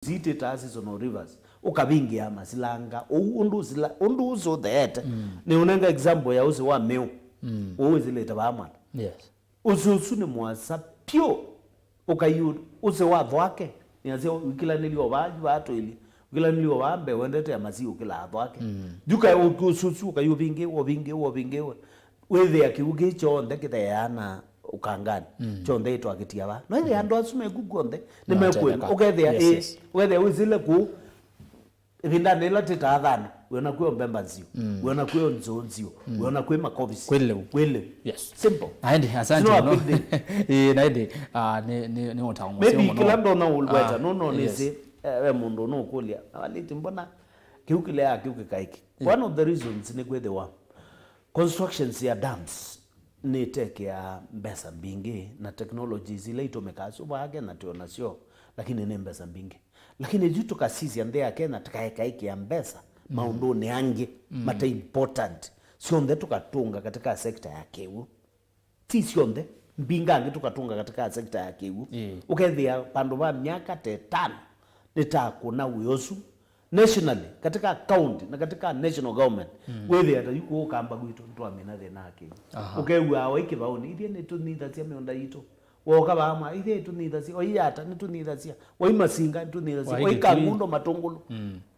zite taasisi no rivers ukabingi ama silanga undu uzo that ni unanga example ya uzi wa meu uzi leta bamana yes ususu ni mwasa pio ukayu uzi wa dhwake ni azio ukila nilio baji watu ili ukila nilio wambe wendete ya mazi ukila dhwake duka ususu ukayu bingi wethe ya kiuge chonde kitayana ukangani chonde itwa kitia ba no ile ando asume gugonde ni mekwe ukethe ukethe uzile ku vinda nela titaadhana wena kuyo mbemba nzio wena kuyo nzonzio wena kuyo makovisi kwele yes simple aende asante no naende ni utamu maybe kila ndo na ulweta no nisi we mundu no kulia aliti mbona kiukile ya kiuke kaiki one of the reasons ni kwethe wa constructions ya dams ni teke ya mbesa mbingi na technology zile itomeka suba yake na tuona sio lakini ni mbesa mbingi lakini jitu kasisi ande yake na takaeka hiki ya mbesa maundo ni ange mata important sio nde tukatunga katika sekta ya kewu ti sio nde mbinga nge tukatunga katika sekta ya kewu ukethia pandu ba miaka 5 nitakuna uyosu nationally katika county na katika national government wewe hata yuko kamba gwitu mtu amena thina yake ukewa waike baoni ithie ni tunithacia mionda yitu woka bama ithie tunithacia oyata ni tunithacia wai masinga tunithacia wai kangundo matungulu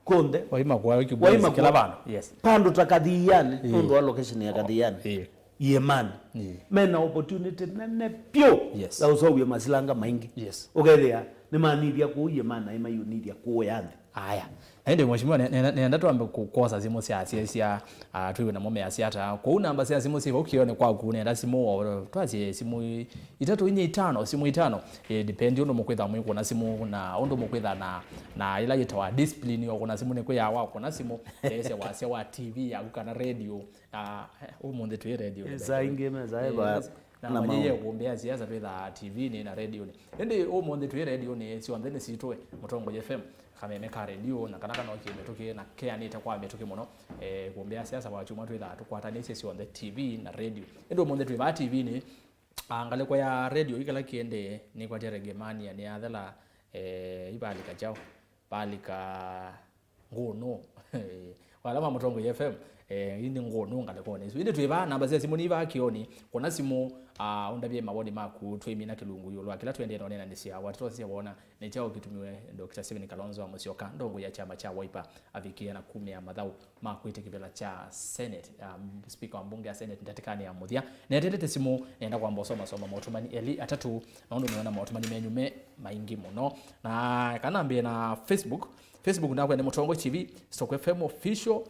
konde wai magwa kila bana yes pando takadhiani ndo location ya kadhiani yeman mena opportunity nene pio la usowe masilanga maingi ukethia ni manithia ku yemana ima yunidia ku yandi aya ende mheshimiwa nenda tuambe kukosa simu cia tuwe na mume asiata kwa namba cia simu cia ukione kwa ku nenda simu twacie simu itatu inye itano simu itano depend uno mukwitha mwiko na simu na undo mukwitha na ila yitawa discipline yo kuna simu ne kwa yawa kuna simu ese wasia wa TV ya kana radio umunde tu radio za ingeme za eba na mwenye kuombea siasa tu za TV ni na radio ni ende umunde tu radio ni sio ndene sitoe Mutongo FM kama imeka radio na kana no kimetoke na care ni itakuwa imetoke muno kuombea siasa wa chuma tu za tukwatanise sio on TV na radio ende umunde tu va TV ni angale kwa ya radio ikala kiende ni kwa teregemani ya ni adhala ibalika jao balika ngono wala Mutongo FM ini ngono ngale kone so inde tuiva namba cia simu ni va kioni kuna simu undabie mabodi maku twimina kilungu yulwa kila twende no nena nisia watu cia bona ni chao kitumiwe Dr. Steven Kalonzo Musyoka ndongo ya chama cha Wiper avikia na 10 ya madhau makuite kibela cha Senate speaker wa bunge ya Senate ndatikani ya muthia na tetete simu nenda kwa mbosoma motumani eli atatu naondo niona motumani menyume maingi muno na kanambie na Facebook ndakwa ni Mutongo TV Stock FM official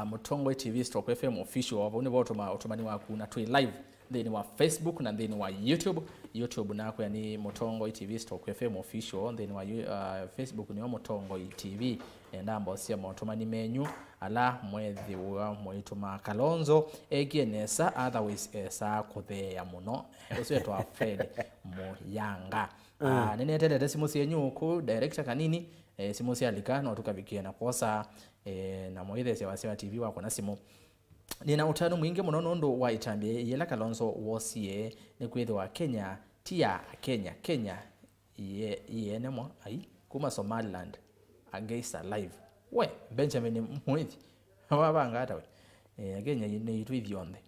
Mutongo TV Stock FM official wabone boto otumani waku na twi live then wa Facebook na then wa YouTube nako ni Mutongo TV Stock FM official then wa Facebook ni Mutongo TV ndambo sia otumani menyu ala mwethi wa mwituma Kalonzo egienesa otherwise esa kuthea muno ucio twa Fred Muyanga nene tete simu cienyu ku director kanini simu cia likano tukabikia na kosa na mwithe wa TV wako na simu nina utano mwingi muno nondo wa itambie yela Kalonzo wosie ni kwithwa Kenya tia Kenya yenemo ai kuma Somaliland against live we Benjamin Mwithi wabanga hata we Kenya ni itu ithionde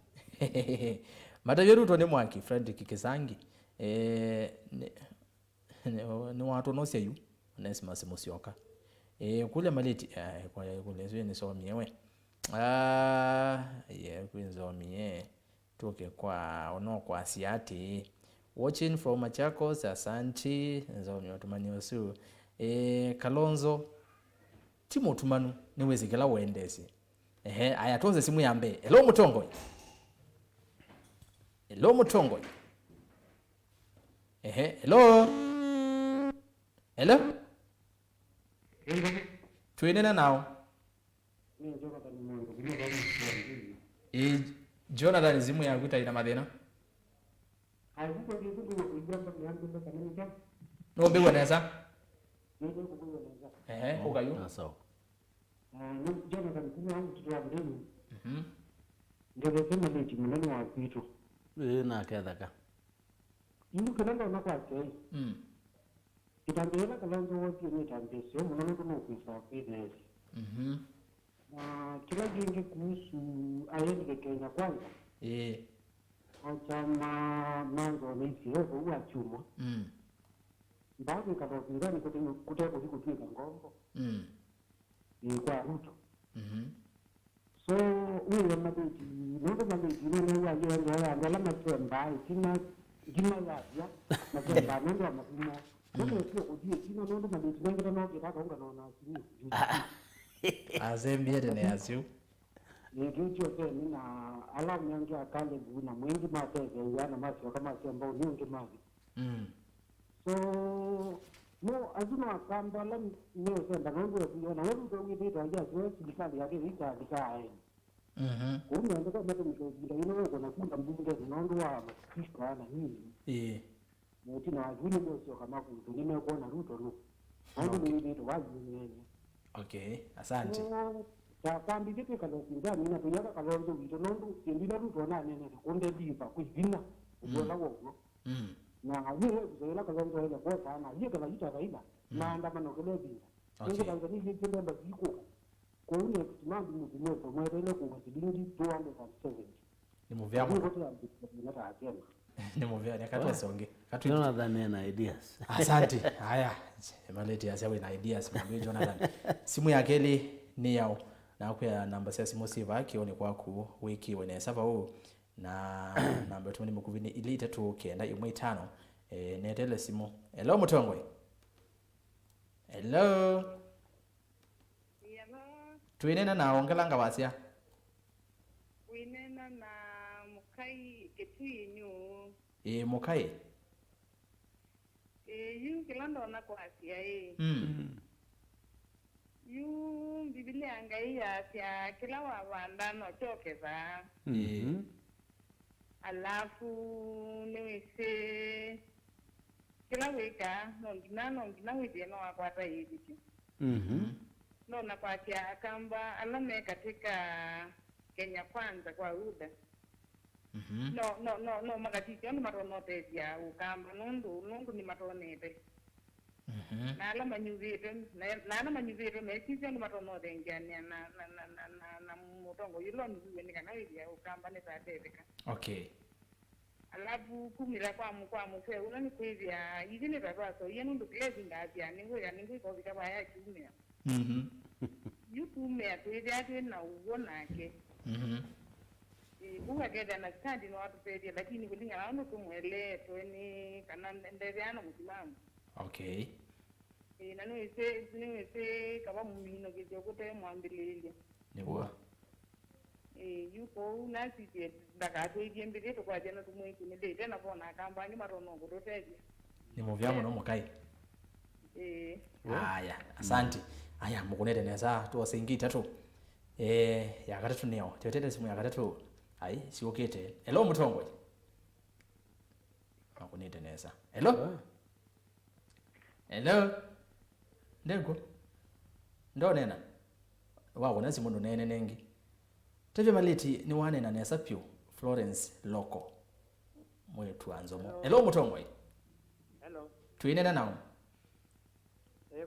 matayeru to ne mwanki friend kikizangi ni watu no cia yu Nesima Musyoka kule maliti kule zwe ni somiewe kwinzomie toke kwa ono kwa siati watching from Machakos asanti nzomio otumani osu Kalonzo timo otumanu niwezekela wendesi aya tonze simu yambe hello Mutongo hello tuenena nao Jonathan zimu ya guta ina madena no be wanesa ukayu sawa Jonathan kuna mtu wa ndani ndio sema ni timu wa kitu na kadhaka kana na kwa kitambela kalonzo wote ni tambesio mwana ndo kuisa business na kila jingi kuhusu aende Kenya kwanza ochama manzo nisi hevo uwa chuma mbagi kalonzo ngani kuteko hiku tuika ngombo kwa Ruto so uwe mabeti nongo mabeti nene ya ngala machemba itina gima ya machemba nongo mapimo nongo sio kujie kina nongo mabeti nongo nongo taka unga naona sini azembie tene asio nikicho tena na alamu yangu akale buna mwingi mateze yana masio kama sembo nyingi mazi so no azuma kamba la nyo senda nongo kuona wewe ndio ungeita ya sio serikali yake ika kumbe ndio kama mtu ndio kuna kunda mbunge nongo wa mashika na nini noti na ajuni ndio sio kama kundu nimekuona Ruto no ndio ndio wazi nyenye okay asante kambi vipi kalonzo mina tuyaka kalonzo wito nondu ndina Ruto na nene konde diva kuivina ubona wogo na yeye kuzoela kalonzo ile kwa sana yeye kama yita kaida maandamano kele binga ndio Tanzania hii kile mbaziko kwa ule kusimama mtu mmoja mwele kwa shilingi 270 ni movie hapo ni movie ni akatoa songe katu Jonathan na ideas asante haya maleti asawe na ideas mwambie Jonathan simu yake ile ni yao na kwa namba ya simu siva kione kwaku wiki wene sava huu na namba yetu nimekuvini ili 395 netele simu hello mutongwe hello tuinena na ongelanga wasia winena na mukai ketwinyu mukai yu kilando na kwasia yu Biblia ngai ya sia kila wabanda no chokeza alafu niwise kila wika no wiki no akwata hivi no na kwatia kamba alame katika Kenya kwanza kwa UDA no makatiki ono matonote ya ukamba nundu ni matonete na alama nyuvito na alama nyuvito mesisi ono matonote ngania na mutongo yilo nduwe nikana ya ukamba ne tateka okay alafu kumira kwa muse unani kwivya yini tatwaso yenu nduklezi ngapya ningo ko bikaba ya kumya yukume kwivya tu na uonake bunga geda na stadi no watu pedi lakini kulinga na kumwele tweni kana ndevyano mutimamu okay na niwese kaba mumino kijo kote mwambilile niwa yuko unasije ndakato idiembele to kwa jana tumwiki ni dete na bona kamba ni marono kutoteje ni movyamo no mukai haya asante haya mukunete neza tuwasingita tu ya katatu neo tetete simu ya katatu ai siokete hello mutongwe mukunete neza hello hello ndego ndo nena wao na simu ndo nene nengi teve maleti ni wane na nesa pio Florence Loko mwetu anzomo hello mutongwe hello tuinena nao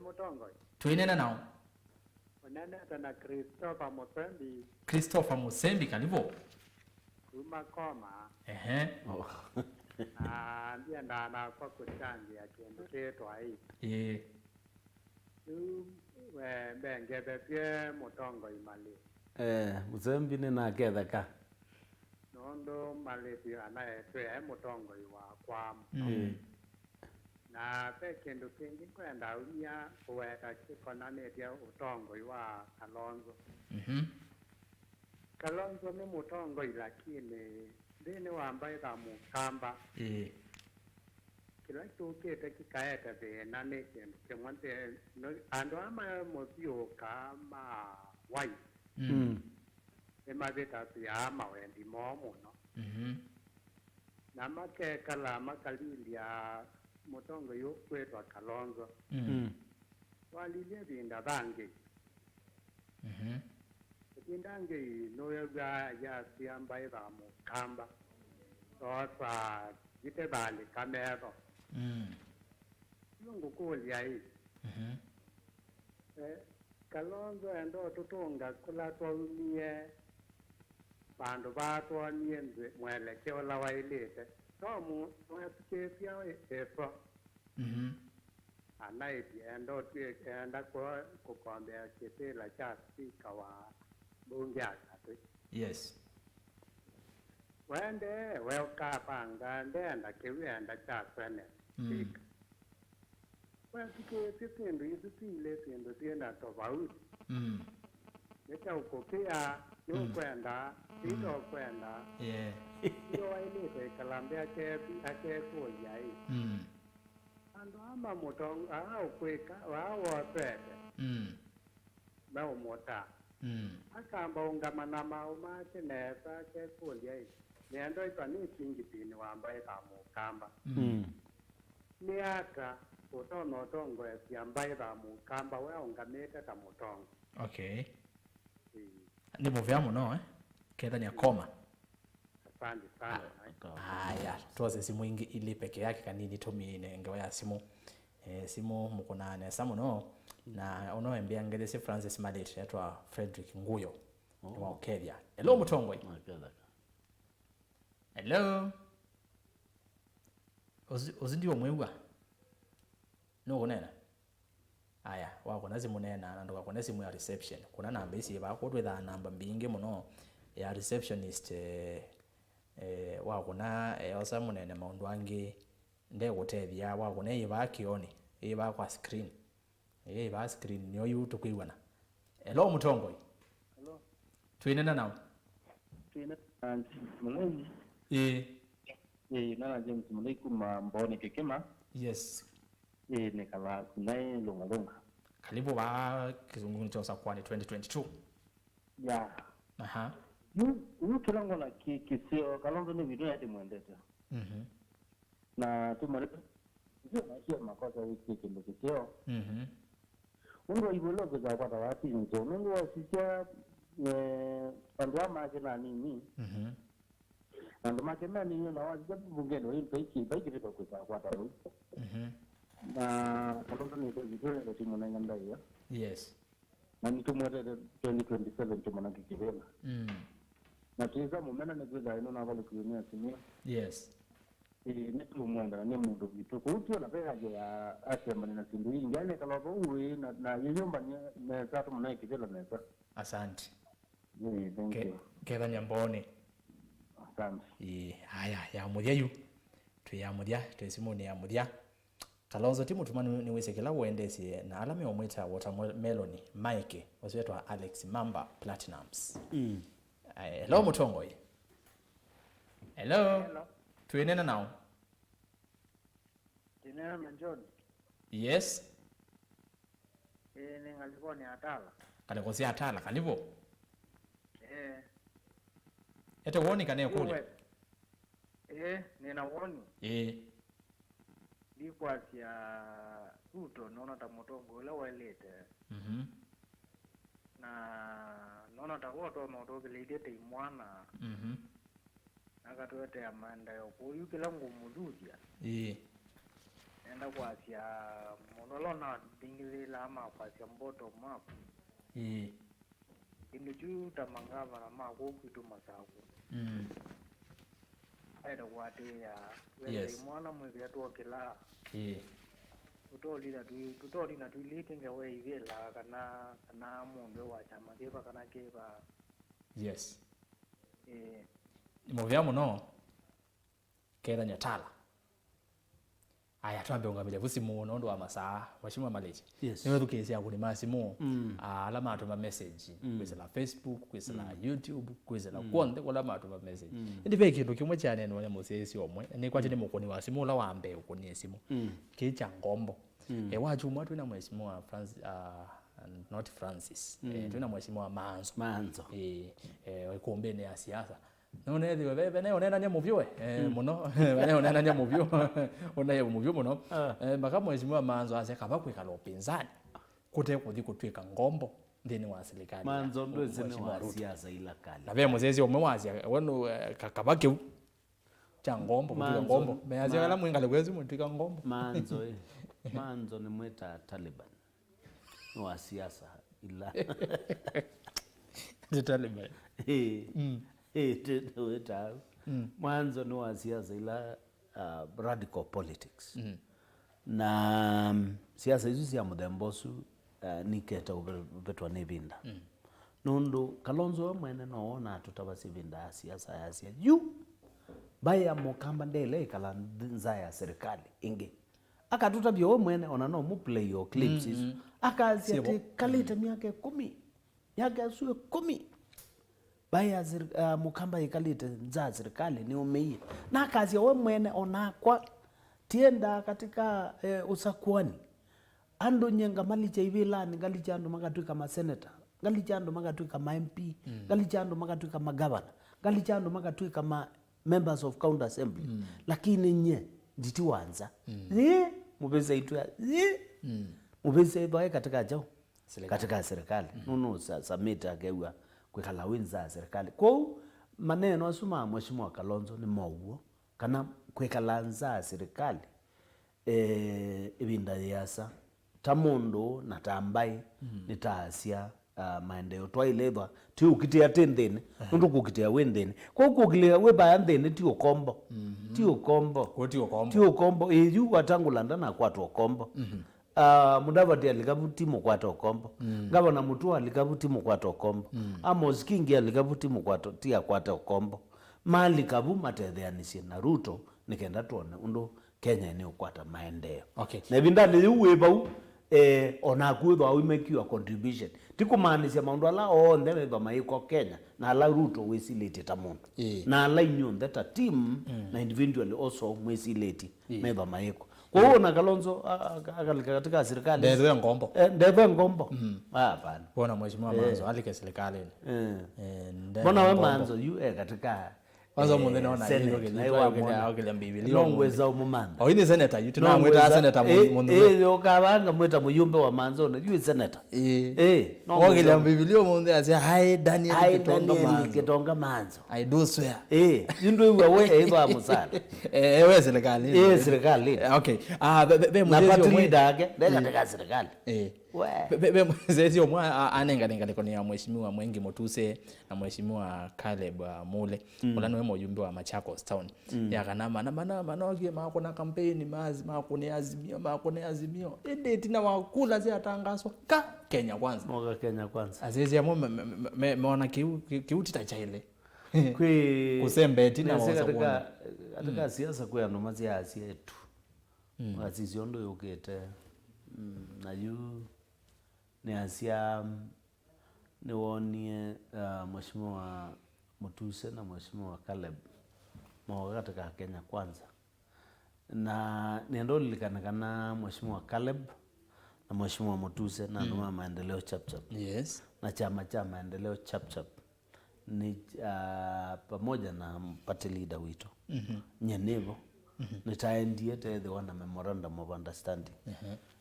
mutongwe tuinena nao nana tana Christopher Musembi kalivo umakoma ndia ndana kwa kuchangi ya kendo keto ai bengebe pye mutongo imali Musembi ni na ketha ka nondo maleti anaye twe mutongo iwa kwa na pekendo kingi kwenda unya kuweka kikona netia utongo iwa Kalonzo Kalonzo ni mutongo lakini ndini wambaye ta mukamba kila tukete kikaeta bena ne kindu kimwante ando ama motio kama wai emabeta ya mawendi momo no na makekala makalilia mutongo yo kwetwa Kalonzo walilia binda bange bindange no ya siamba eba mukamba so sa jite bali kamero lungu kulia hii Kalonzo endo tutunga kula tuumie bandu batwonie mwelekeo la wailite tomu twatuketia epo anaiti endo tuenda kukombea kitila cha spika wa bunge akati yes wende weukapanga ndenda kiwenda cha senate spika watuketia tindu isi tile tindu tienda tofauti nika ukopia kwenda ito kwenda iyo wailite kalambia akekuya hii ando ama mutongo ukwika wawotete maumota akamba ungamana maumake nesa akekuya hii niendo itwa ni kingitini wambaye kamukamba niaka utono tongo yambaye kamukamba we ungamete kamutongo okay ndi muvya muno kenda ni akoma asante sana haya tuwaze simu ingi ili peke yake kanini tomine ngawa ya simu simu mukunane samuno na unoembea ngelese Francis Maliti yatwa Frederick Nguyo ni wa Kenya. Hello mutongo hello uzindi omwewa no kunena aya wako nazi munena nandoka kuna simu ya reception kuna namba isi bakotwetha namba mbinge muno ya receptionist wako na osa munene maundu angi ndegutethia wako na ibakioni iba kwa screen iba screen niyo yutu kwiwana hello mutongo hello twinena nawo twinena mulezi nana James Mulaiku Mbungeni Kekema yes nikala kunai lunga karibu ba kizunguni cha Usakuani 2022 ya aha tulango na kisio Kalonzo ni video yake mwendete na tumare sio makosa wiki kindo kisio ungo ibolo kwa kwa watu nzo mungu wasisia pandwa maji na nini ando makema ni na wazi Mbungeni hii baiki vipo kwa tawi na Kalonzo ni video ya timu na nganda hiyo yes na nitumwete 2027 tumana kikivela na tuiza mumena negeza ino na vale kulimia simia yes netu mwenda ni mundu vitu kuutio na pega ya asemba na sindu hii ngane kalabo uwe na yeyomba ni tatu mna kivela nesa asante thank you keda nyambone asante haya ya mudyayu tuyamudya twesimuni ya mudya Kalonzo timu tumani niwesekela uendesi na alame omweta watermelon Mike waswetwa Alex Mamba Platinums hello mutongo hello tuenena now Tinena John yes ningalikuwa ni atala kalikosi atala kalivo ete woni kane kule nina woni dikwasia uto naona tamotongo la walete na naona tawoto moto bilete imwana nakatwete amanda yokuyu kila ngumududia enda kwasia monolona dingilila ama kwasia mboto map indu tamangava na mako kitu masaku aida wate ya wele imwana mwezi atu kila tutoli na tuilike ngawe ivela kana mundu wa chama keba kana keba yes movya muno keda nyatala aya twambe ungabile busimu nondo wa masaa washimwa Maliti yes niwe tukesi yakuli masimu alama atuma message kwizela Facebook kwizela YouTube kwizela konde kola matuma message ndibe kintu kimwe cyane none musesi omwe ni kwati ni mukoni wa simu la wambe ukoni simu kicha ngombo wachu mwatu na mwesimu wa Francis not Francis tuna mwesimu wa manzo kuombene ya siasa none diwe bebe ne onena nya muvyo muno bane onena nya muvyo onaye muvyo muno maka mwesimu manzo ase kabakwika lopinzani kute kuthi kutwika ngombo ndeni wa serikali manzo ndo zene wa siasa ila kali na be muzezi omwazi wano kakabake cha ngombo kutwika ngombo meazi kala mwingale kwezi mutwika ngombo manzo manzo ni mweta Taliban wa siasa ila the Taliban mweta manzo ni wa siasa ila radical politics na siasa hizo cia muthembosu niketa ubetwa ni binda nundu Kalonzo mwene no ona tutabasi binda siasa ya sia yu baya mukamba ndele kala nza ya serikali ingi akatutabia we mwene ona no mu play your clips izo akazia te kalita miaka 10 miaka 10 baya mukamba ikalite nza serikali ni umei na akazia we mwene ona kwa tienda katika Usakuani ando nyenga malicha ivilani ngalicha ando magatuika ma senator ngalicha ando magatuika ma MP ngalicha ando magatuika ma governor ngalicha ando magatuika ma members of county assembly lakini nye nditi wanza mubeza itu mubeza itu katika jao katika serikali nuno samita akewa kwekala winza serikali kwa maneno asuma mheshimiwa Kalonzo ni mauo kana kwekala nza serikali ibinda yasa tamundo na tambai nitasia maendeleo twaileva ti ukitia tendene ndo kukitia wendene kwa kukilia we bayandene ti ukombo ti ukombo kwa ti ukombo ti ukombo eju watangulanda na kwatu ukombo Mudavadi alikavuti mukwato ukombo gavana Mutua alikavuti mukwato ukombo Amos Kingi alikavuti mukwato tia kwata ukombo mali kabu matetheanisi na Ruto nikenda tuone undo Kenya ni ukwata maendeleo na bindani uwebau ona kuitho au make your contribution tikumaanisha maundu ala ndeme ba maiko Kenya na ala Ruto wesilete tamuntu na ala inyo that team na individually also wesilete meba maiko kwa hiyo na Kalonzo akalika katika serikali ndewe ngombo hapana bona mheshimiwa Manzo alike serikali bona we Manzo yu katika kwanza munde naona hilo kile mbibili longweza umumanda ini senator yuti na mweta senator munde yokabanga mweta muyumbe wa Manzo na yu senator kile mbibili munde ase hai Daniel Kitonga Manzo I do swear yindu wewe eva musala we serikali serikali okay be munde na party leader yake katika serikali be mwezi omwa anenga lekoni ya mheshimiwa Mwengi Motuse na mheshimiwa Caleb Mule mulano we mujumbe wa Machakos town yakanama na manogie makona campaign makone azimio date na wakula zi atangazwa Kenya kwanza moga Kenya kwanza azezi ya meona kiuti tachaile kusembe tina katika siasa kwa nomazi ya asia yetu waziziondo yokete na yu ni asia niwonie mheshimiwa Mutuse na mheshimiwa Caleb mawaga katika Kenya kwanza na niendo likanakana mheshimiwa Caleb na mheshimiwa Mutuse na numa maendeleo chapchap na chama cha maendeleo chapchap ni pamoja na party leader wito nyenevo nitaendie the one memorandum of understanding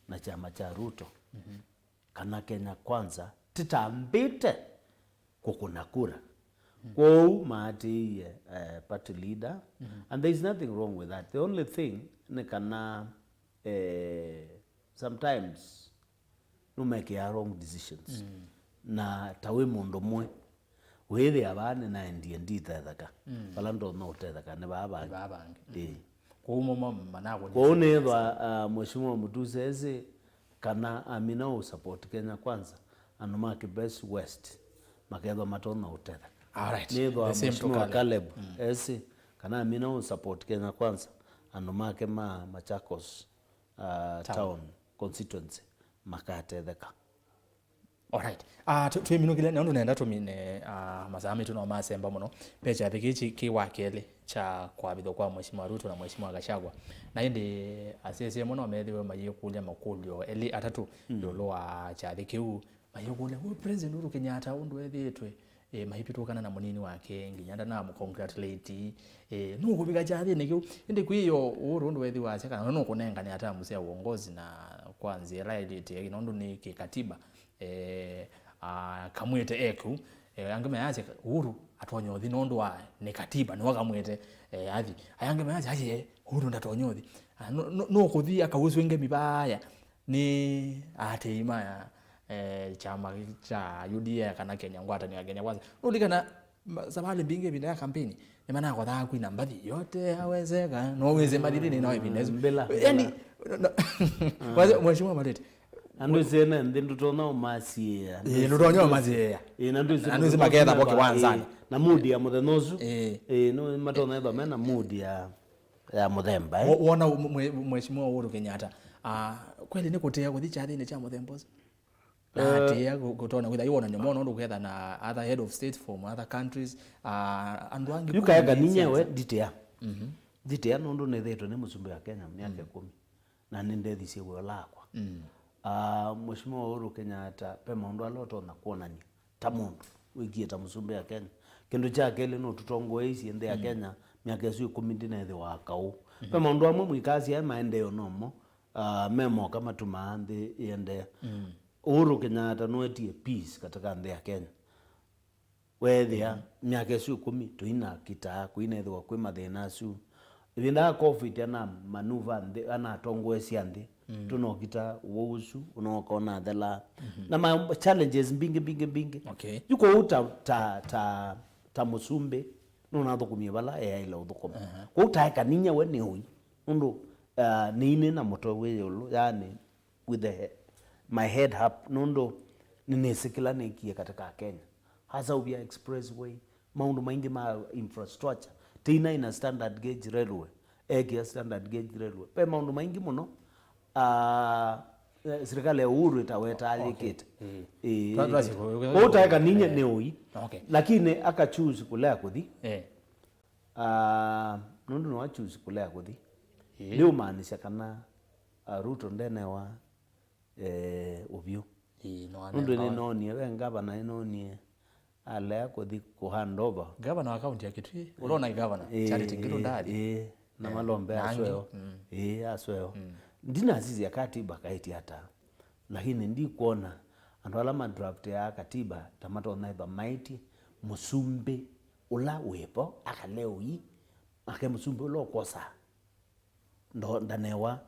na chama cha Ruto kana Kenya kwanza titambite kukuna kura kwa maati party leader and there is nothing wrong with that. The only thing ni kana sometimes you make your wrong decisions na tawe mundu mwe wethe abane na ndiendi thethaka balando no thethaka ne babangi kuumo manako kwa unethwa mheshimiwa Mutuse ese kana amina support Kenya kwanza anumake best west makethwa matona utethaka alright nethwa mheshimiwa Caleb ese kana amina support Kenya kwanza anumake Machakos town constituency makatetheka alright tuiminukile ndio naenda tumine mazame tuno masemba muno pecha pikichi kiwakele cha kwa bitho kwa mheshimiwa Ruto na mheshimiwa Gachagua na indi asese muno methiwe mayekulia makulio eli atatu yoloa cha thikiu mayekulia president Uhuru Kenyatta undu ethitwe mahipitukana na munini wake nginyanda na mu congratulate no kubiga jathi nikiu indi kwiyo Uhuru undu ethi wacha kana no kunenga ni ata musia uongozi na kwanza reality inondo ni kikatiba kamwete eku angeme aje Uhuru atonyothi nondo wa ni katiba ni wakamwete athi ayange aje Uhuru ndatonyothi no kuthia kauswenge mibaya ni ateima ya chama cha UDA kana Kenya ngwata ni Kenya kwanza ulikana sabali binge binda kampeni ni maana kwa thaa kuina mbathi yote hawezeka no weze madini na evidence yani mheshimiwa Maliti andu zena ndu tona umasia ndu tonyo umasia ndu zimaketha boke wanzani na mudi ya muthenozu no matona eba mena mudi ya muthemba wona mheshimiwa Uhuru Kenyatta kweli ni kutea kuthi chathini cha muthembozi atia kutona kwitha iwona nyomono ndu kwetha na other head of state from other countries andu angi yukaega ninyewe ditea ditea ndu nethetwe ni musumbi wa Kenya miaka 10 na nindethi ciwe lakwa mheshimiwa Uhuru Kenyatta pe maundu aloto na kuonania ta mundu wigie ta musumbi wa Kenya kindu cha kele no tutongo isi ende ya Kenya miaka 10 ndinethe wa kau pe maundu amwe mwikazi ya maendeleo nomo memo kama tumaanthi yende Uhuru Kenyatta noetie peace katika ndhe ya Kenya wethia miaka 10 tuina kita kuinethwa kwi mathina su ibinda covid ana manuva ana tongo cia nthi tunokita wusu unokona thela na ma challenges bingi okay yuko uta ta musumbe nona thukumia bala ila uthukuma ko utaika ninya we ni hui undu nini na moto we yulu yani with my head up nundo ninesikila nekie katika Kenya hasa ubia expressway maundu maingi ma infrastructure tina ina standard gauge railway eki standard gauge railway pe maundu maingi muno serikali ya Uhuru itaweta alikita utaeka ninye neoi lakini aka choose kulea kuthi nundu no choose kulea kuthi ndio maanisha kana Ruto ndene wa ubio nundu ni noni we ngavana inonie alea kuthi ku hand over governor wa county ya Kitui urona governor Charity Ngilu ndadi na malombe asweo asweo ndina zizi ya katiba kaiti hata lakini ndi kuona andu alama draft ya katiba tamato naiba maiti musumbe ula wepo akaleo yi ake musumbe ulo kosa ndo ndanewa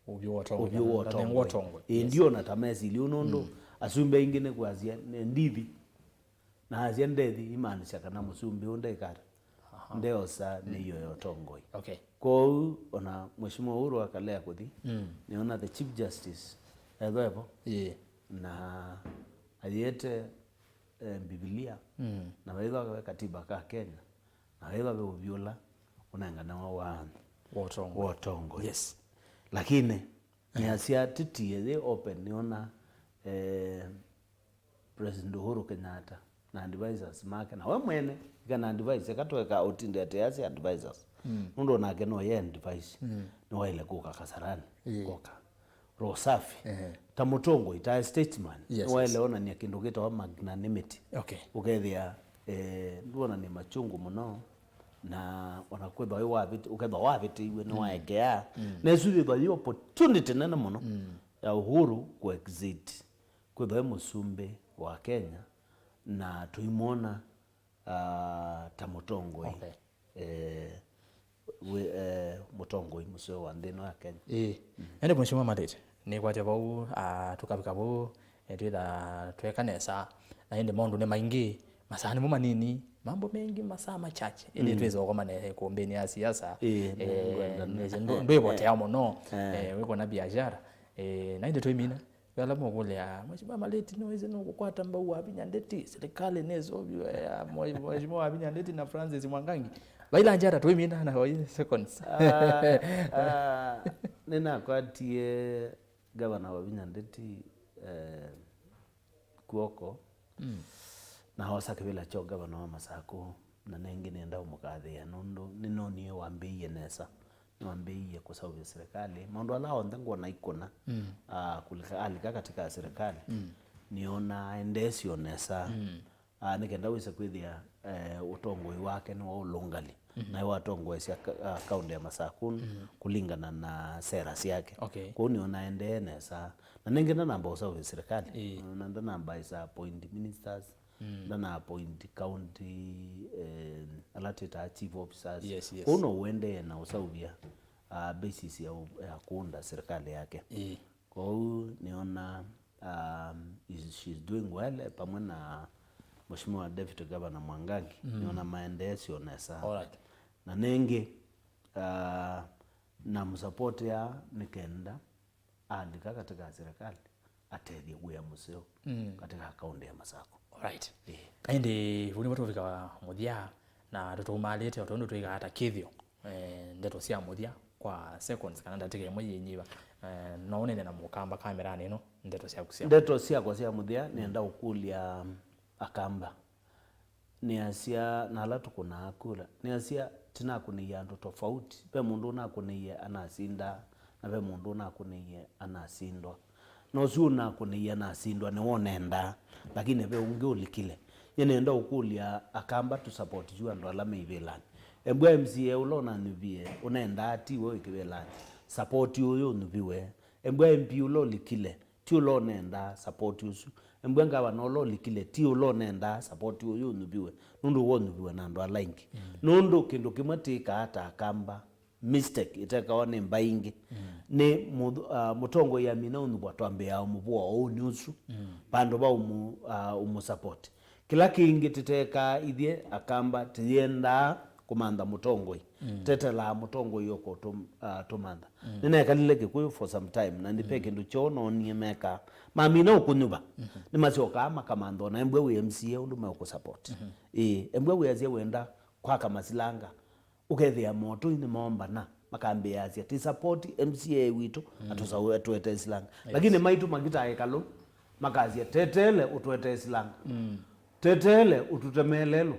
ubyo wotongo ndio na tamezi lionondo asumbe ingine kwazia ndivi na azia ndethi imaanisha kana musumbe undekara ndeo sa ni yoyo tongoi okay ko ona mheshimiwa Uhuru akalea kuthi niona the chief justice evevo na ayete Biblia na wewe katiba ka Kenya na wewe ubiola unangana wa wotongo yes lakini ni asia titie they open niona President Uhuru Kenyatta na advisors make na we mwene kana advisor katweka outinde atiasi advisors ndo nake no ye advice no wile kuka kasarani koka rosafi tamutongo ita statesman wile ona ni kindu gitwa magnanimity okay ukethia ndona ni machungu muno na onakwetha we wabiti uketha wabiti iwe no waekea nesuthitha yo opportunity nene muno ya Uhuru ku exit kwetha musumbe wa Kenya na tuimona tamutongoi mutongoi museo wa ndino ya Kenya ende mheshimiwa Maliti ni kwa jabu tukabika bu twitha twekanesa na ende mondo ne maingi masani mu manini mambo mengi masaa machache ende twezo koma ne kombeni ya siasa ndo ibote amo no wiko na biashara na ende twimina wala mogole ya mheshimiwa Maliti no ize no kukwata mbau wa Binyandeti serikali nezo mheshimiwa Binyandeti na Francis Mwangangi baila njara twimina na hoyi seconds nina kwatie governor wa Binyandeti kuoko na hosa kibila cho governor wa Masaku na nengine ndao mukathia nondo ninoni wambiye nesa niwambiye kwa sababu ya serikali maondo alao ndengo na ikona kulika alika katika serikali niona endesio nesa nikenda wisa kwithia utongoi wake ni wa ulungali na watongo cia kaunti ya Masaku kulingana na sera yake kwa niona ende nesa na nengena namba usawa serikali na ndo namba isa appoint ministers na appoint county elected chief officers uno uende na usawia basis ya kuunda serikali yake. Kwa hiyo niona she's doing well pamoja na Mheshimiwa Deputy Governor Mwangangi. Niona maendeleo nesa. Alright. Na nenge na msupport ya nikenda andika katika serikali atethie guya museo katika akaunti ya Masaku. Alright. Kaindi vuni watu vika muthia na tutumalite otondo twiga hata kithio ndeto cia muthia kwa seconds kana ndatike imwe yenyiva no nene na mukamba kamera nino ndeto cia kusia ndeto cia kwa cia muthia nenda ukulia akamba ni asia na ala tukuna akula ni asia tina kunia ndo tofauti pe mundu na kunia anasinda na pe mundu na kunia anasindwa no suna kunia anasindwa ni wonenda lakini pe unge ulikile yenenda ukulia akamba tu support you ando ala mevelani embwe MCA ulona nivie unaenda ati wewe kivelani support you nuviwe embwe MP ulo likile ti ulo nenda support you embwe ngaba no lo likile ti ulo nenda support you nuviwe nundu wo nuviwe na ndo alaingi nundu kindu kimatika hata akamba mistake iteka one mbaingi ni mutongo ya mina unubwa twambe ya umubwa o nyusu pando ba support kila kingi titeka ithie akamba tienda kumanda mutongo tetela mutongo yoko tumanda nina kalile kikuyu for some time na ndipeke ndo chono niemeka mamina ukunyuba ni masoka makamando na embwe we MCA undume ku support embwe we azia wenda kwa kamasilanga ukethia moto ni momba na makambe yazia ti support MCA witu atusawe tuete islanga lakini maitu magita ekalo makazia tetele utwete islanga tetele ututemelelo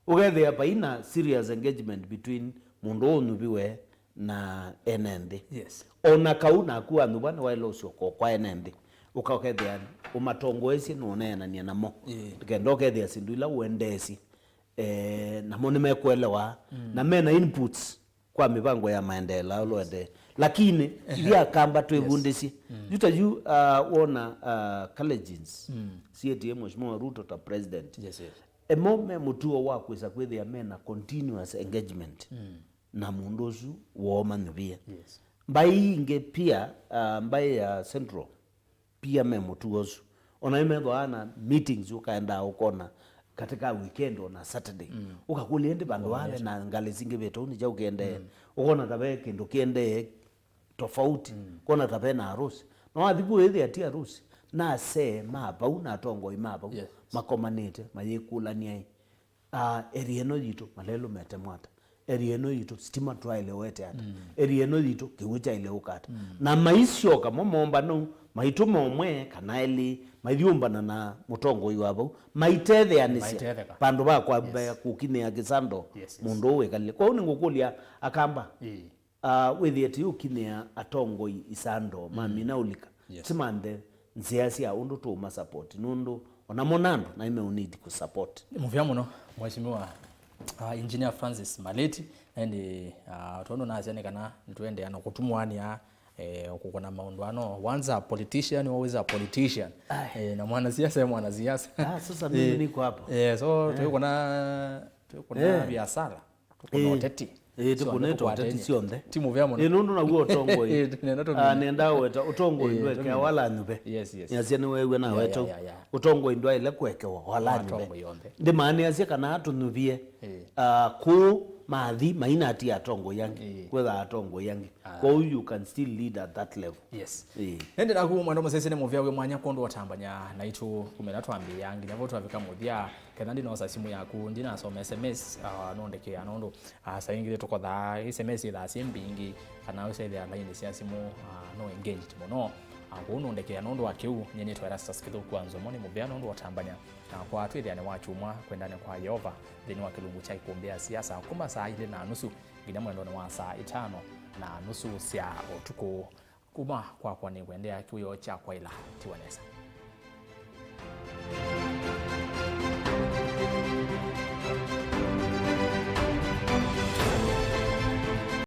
ukethia paina serious engagement between mundu nubiwe na NND ona kauna kuwa nubana wailo soko kwa NND ukakethia umatongoesi nonena ni namo kendo ukethia sinduila uendesi na moni mekwelewa na mena inputs kwa mipango ya maendeleo lode lakini ya kamba twebundisi juta you wona colleges CTM Mheshimiwa Ruto ta president emome mutuo wa kwesa kwethia mena continuous engagement na mundozu woma nubia mbai inge pia mbai ya central pia me mutuozu ona imedho ana meetings ukaenda ukona katika weekend na Saturday ukakuliende bandu wale na ngale zinge beto ni ja ukende ukona tabe kindu kiende tofauti kona tabe na harusi no adhibu hithi ati harusi na se mapa una tongo imapa makomanete mayekula ni erieno yito malelo metemwata erieno yito stima trial wete ata erieno yito kiwucha ile ukata na maisho kama momba no maituma omwe kanaeli maithiumba na mutongo iwabo maithethe anisia pandu ba kwa kukine ya kisando mundu we kalile kwa ningukulia akamba wethieti ukine atongo isando mamina ulika timande nziasia undu tuma support nundu ona monando na ime unidi ku support muvya muno Mheshimiwa Engineer Francis Maliti and tono na asiane kana nitwende ana kutumwani ukukona maundu ano once a politician always a politician na mwana siasa sasa mimi niko hapo so tukona biashara tukona uteti tukuneto atati sionde timu vya muno nundu na guo tongo nenda weta utongo indwe ke wala nyube yaziani wewe na weto utongo indwa ile kwekewa wala nyube ndi maana yazi kana atunuvie ku mathi maina ati atongo yangi kwetha atongo yangi kwa you can still lead at that level ende na ku mwando musese ne muvya we mwanya kondo watambanya na itu kumena twambi yangi navo twavika muthia kethandi no simu yaku ndina soma SMS nondeke anondo saingire tukotha SMS ila simbingi kana usaidha line cia simu no engaged muno akuno ndeke anondo akiu nyene twa ERASTUS kitho kwa NZOMO ni muvya anondo watambanya na kwa atwithia ne wachumwa kwendane kwa Yehova thini wa kilungu cha ikumbia siasa kuma saa 4:30 nginya mwendo wa saa 5:30 cia utuku kuma kwa ni kwendea kiyo cha kwa ila tiwanesa